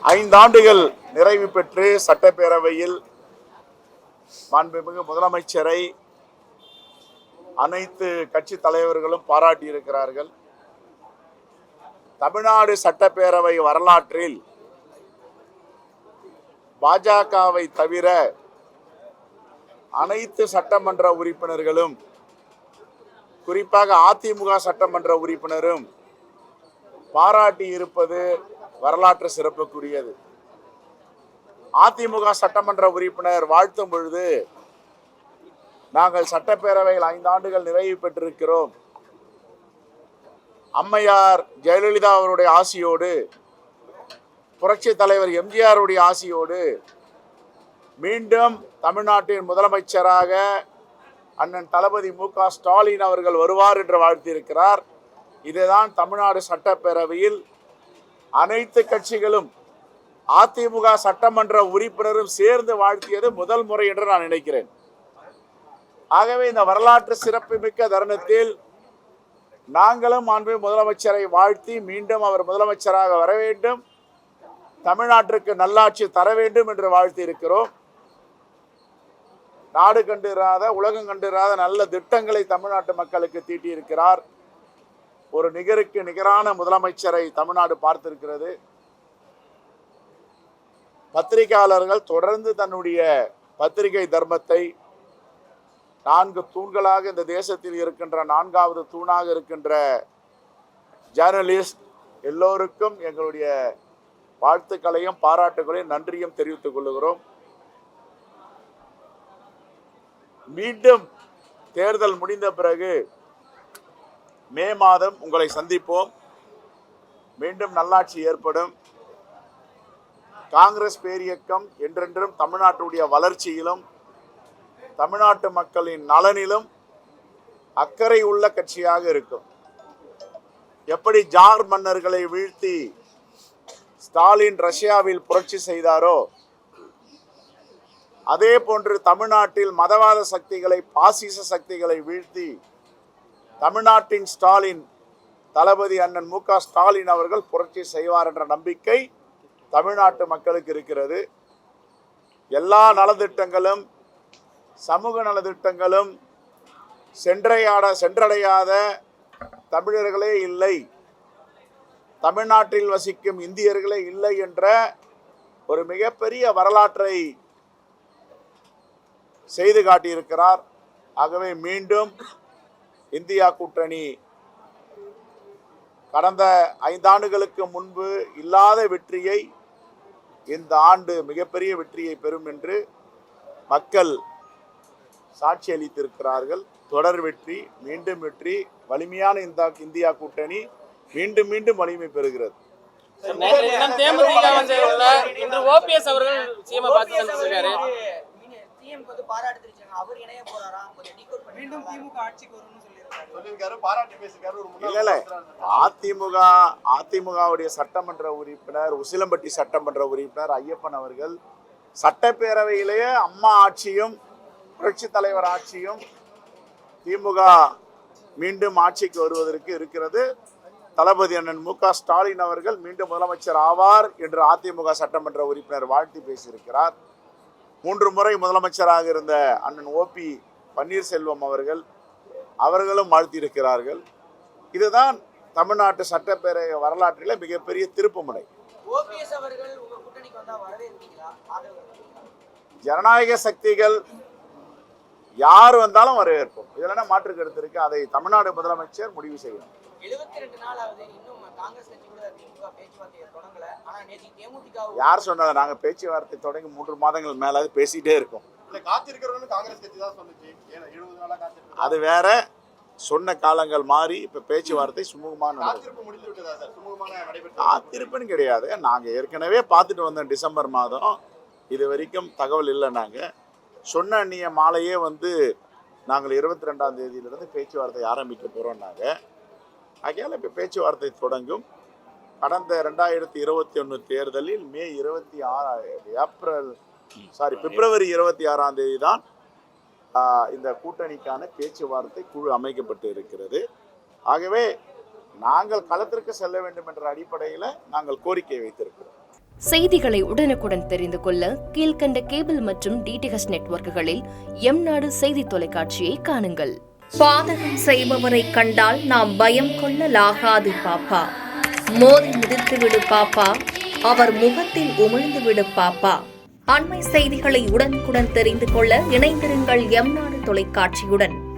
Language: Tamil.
5 ஆண்டுகள் நிறைவு பெற்று சட்டப்பேரவையில் மாண்புமிகு முதலமைச்சரை அனைத்து கட்சி தலைவர்களும் பாராட்டியிருக்கிறார்கள். தமிழ்நாடு சட்டப்பேரவை வரலாற்றில் பாஜகவை தவிர அனைத்து சட்டமன்ற உறுப்பினர்களும், குறிப்பாக அதிமுக சட்டமன்ற உறுப்பினரும் பாராட்டி இருப்பது வரலாற்று சிறப்புக்குரியது. அதிமுக சட்டமன்ற உறுப்பினர் வாழ்த்தும் பொழுது, நாங்கள் சட்டப்பேரவையில் 5 ஆண்டுகள் நிறைவு பெற்றிருக்கிறோம், அம்மையார் ஜெயலலிதா அவருடைய ஆசியோடு, புரட்சி தலைவர் எம்ஜிஆருடைய ஆசியோடு மீண்டும் தமிழ்நாட்டின் முதலமைச்சராக அண்ணன் தளபதி மு.க. ஸ்டாலின் அவர்கள் வருவார் என்று வாழ்த்தியிருக்கிறார். இதுதான் தமிழ்நாடு சட்டப்பேரவையில் அனைத்து கட்சிகளும் அதிமுக சட்டமன்ற உறுப்பினரும் சேர்ந்து வாழ்த்தியது முதல் முறை என்று நான் நினைக்கிறேன். ஆகவே இந்த வரலாற்று சிறப்புமிக்க தருணத்தில் நாங்களும் மாண்புமிகு முதலமைச்சரை வாழ்த்தி மீண்டும் அவர் முதலமைச்சராக வர வேண்டும், தமிழ்நாட்டிற்கு நல்லாட்சி தர வேண்டும் என்று வாழ்த்தி இருக்கிறோம். நாடு கண்டிராத, உலகம் கண்டிராத நல்ல திட்டங்களை தமிழ்நாட்டு மக்களுக்கு தீட்டியிருக்கிறார். ஒரு நிகருக்கு நிகரான முதலமைச்சரை தமிழ்நாடு பார்த்திருக்கிறது. பத்திரிகையாளர்கள் தொடர்ந்து தன்னுடைய பத்திரிகை தர்மத்தை 4 தூண்களாக இந்த தேசத்தில் இருக்கின்ற 4வது தூணாக இருக்கின்ற ஜேர்னலிஸ்ட் எல்லோருக்கும் எங்களுடைய வாழ்த்துக்களையும் பாராட்டுகளையும் நன்றியும் தெரிவித்துக் கொள்கிறோம். மீண்டும் தேர்தல் முடிந்த பிறகு மே மாதம் உங்களை சந்திப்போம். மீண்டும் நல்லாட்சி ஏற்படும். காங்கிரஸ் பேரியக்கம் என்றென்றும் தமிழ்நாட்டுடைய வளர்ச்சியிலும் தமிழ்நாட்டு மக்களின் நலனிலும் அக்கறை உள்ள கட்சியாக இருக்கும். எப்படி ஜார் மன்னர்களை வீழ்த்தி ஸ்டாலின் ரஷ்யாவில் புரட்சி செய்தாரோ, அதே போன்று தமிழ்நாட்டில் மதவாத சக்திகளை, பாசிச சக்திகளை வீழ்த்தி தமிழ்நாட்டின் ஸ்டாலின் தளபதி அண்ணன் மு.க. ஸ்டாலின் அவர்கள் புரட்சி செய்வார் என்ற நம்பிக்கை தமிழ்நாட்டு மக்களுக்கு இருக்கிறது. எல்லா நலத்திட்டங்களும், சமூக நலத்திட்டங்களும் சென்றடையாத தமிழர்களே இல்லை, தமிழ்நாட்டில் வசிக்கும் இந்தியர்களே இல்லை என்ற ஒரு மிகப்பெரிய வரலாற்றை செய்து காட்டியிருக்கிறார். ஆகவே மீண்டும் இந்தியா கூட்டணி கடந்த 5 ஆண்டுகளுக்கு முன்பு இல்லாத வெற்றியை இந்த ஆண்டு மிகப்பெரிய வெற்றியை பெறும் என்று மக்கள் சாட்சி அளித்திருக்கிறார்கள். தொடர் வெற்றி, மீண்டும் வெற்றி, வலிமையான இந்த இந்தியா கூட்டணி மீண்டும் மீண்டும் வலிமை பெறுகிறது. அதிமுகவுடைய சட்டமன்ற உறுப்பினர், உசிலம்பட்டி சட்டமன்ற உறுப்பினர் ஐயப்பன் அவர்கள் சட்டப்பேரவையிலேயே அம்மா ஆட்சியும் புரட்சி தலைவர் ஆட்சியும் திமுக மீண்டும் ஆட்சிக்கு வருவதற்கு இருக்கிறது, தளபதி அண்ணன் மு.க. ஸ்டாலின் அவர்கள் மீண்டும் முதலமைச்சர் ஆவார் என்று அதிமுக சட்டமன்ற உறுப்பினர் வாழ்த்தி பேசியிருக்கிறார். 3 முறை முதலமைச்சராக இருந்த அண்ணன் ஓ.பி. பன்னீர்செல்வம் அவர்களும் வாழ்த்தியிருக்கிறார்கள். இதுதான் தமிழ்நாட்டு சட்டப்பேரவை வரலாற்றில் மிகப்பெரிய திருப்புமுனை. ஜனநாயக சக்திகள் யார் வந்தாலும் வரவேற்போம். இதுல மாற்று கருத்து இருக்கு. அதை தமிழ்நாடு முதலமைச்சர் முடிவு செய்யணும். 72 நாளாவது இன்னும் காங்கிரஸ் கட்சி கூட திமுக பேச்சுவார்த்தையை தொடங்கல. ஆனா நேத்து தேமுதிக யார் சொன்னது? நாங்க பேச்சுவார்த்தை தொடங்கி 3 மாதங்கள் மேலாவது பேசிட்டே இருக்கோம். காங்கிரஸ் கட்சி தான் சொல்லுச்சு. 70 நாளா காத்திருக்கோம். அது வேற. சொன்ன காலங்கள் மாறி இப்ப பேச்சுவார்த்தை சுமூகமான காத்திருப்புன்னு கிடையாது. நாங்க ஏற்கனவே பார்த்துட்டு வந்தோம். டிசம்பர் மாதம் இது வரைக்கும் தகவல் இல்லை. நாங்க சொன்ன அந்நிய மாலையே நாங்கள் 22ஆம் தேதியிலிருந்து பேச்சுவார்த்தை ஆரம்பிக்க போறோம். ஆகையால் இப்போ பேச்சுவார்த்தை தொடங்கும். கடந்த 2021 தேர்தலில் பிப்ரவரி 26ஆம் தேதி தான் இந்த கூட்டணிக்கான பேச்சுவார்த்தை குழு அமைக்கப்பட்டு இருக்கிறது. ஆகவே நாங்கள் களத்திற்கு செல்ல வேண்டும் என்ற அடிப்படையில் நாங்கள் கோரிக்கை வைத்திருக்கிறோம். செய்திகளை உடனுக்குடன் தெரிந்து கொள்ள கீழ்க்கண்ட கேபிள் மற்றும் டிடிஎச் நெட்வொர்க்குகளில் எம்நாடு செய்தி தொலைக்காட்சியை காணுங்கள். பாதகம் செய்பவரை கண்டால் நாம் பயம் கொள்ளலாகாது பாப்பா. மோதி மிதித்து விடு பாப்பா, அவர் முகத்தில் உமிழ்ந்து விடு பாப்பா. அண்மை செய்திகளை உடனுக்குடன் தெரிந்து கொள்ள இணைந்திருங்கள் எம்நாடு தொலைக்காட்சியுடன்.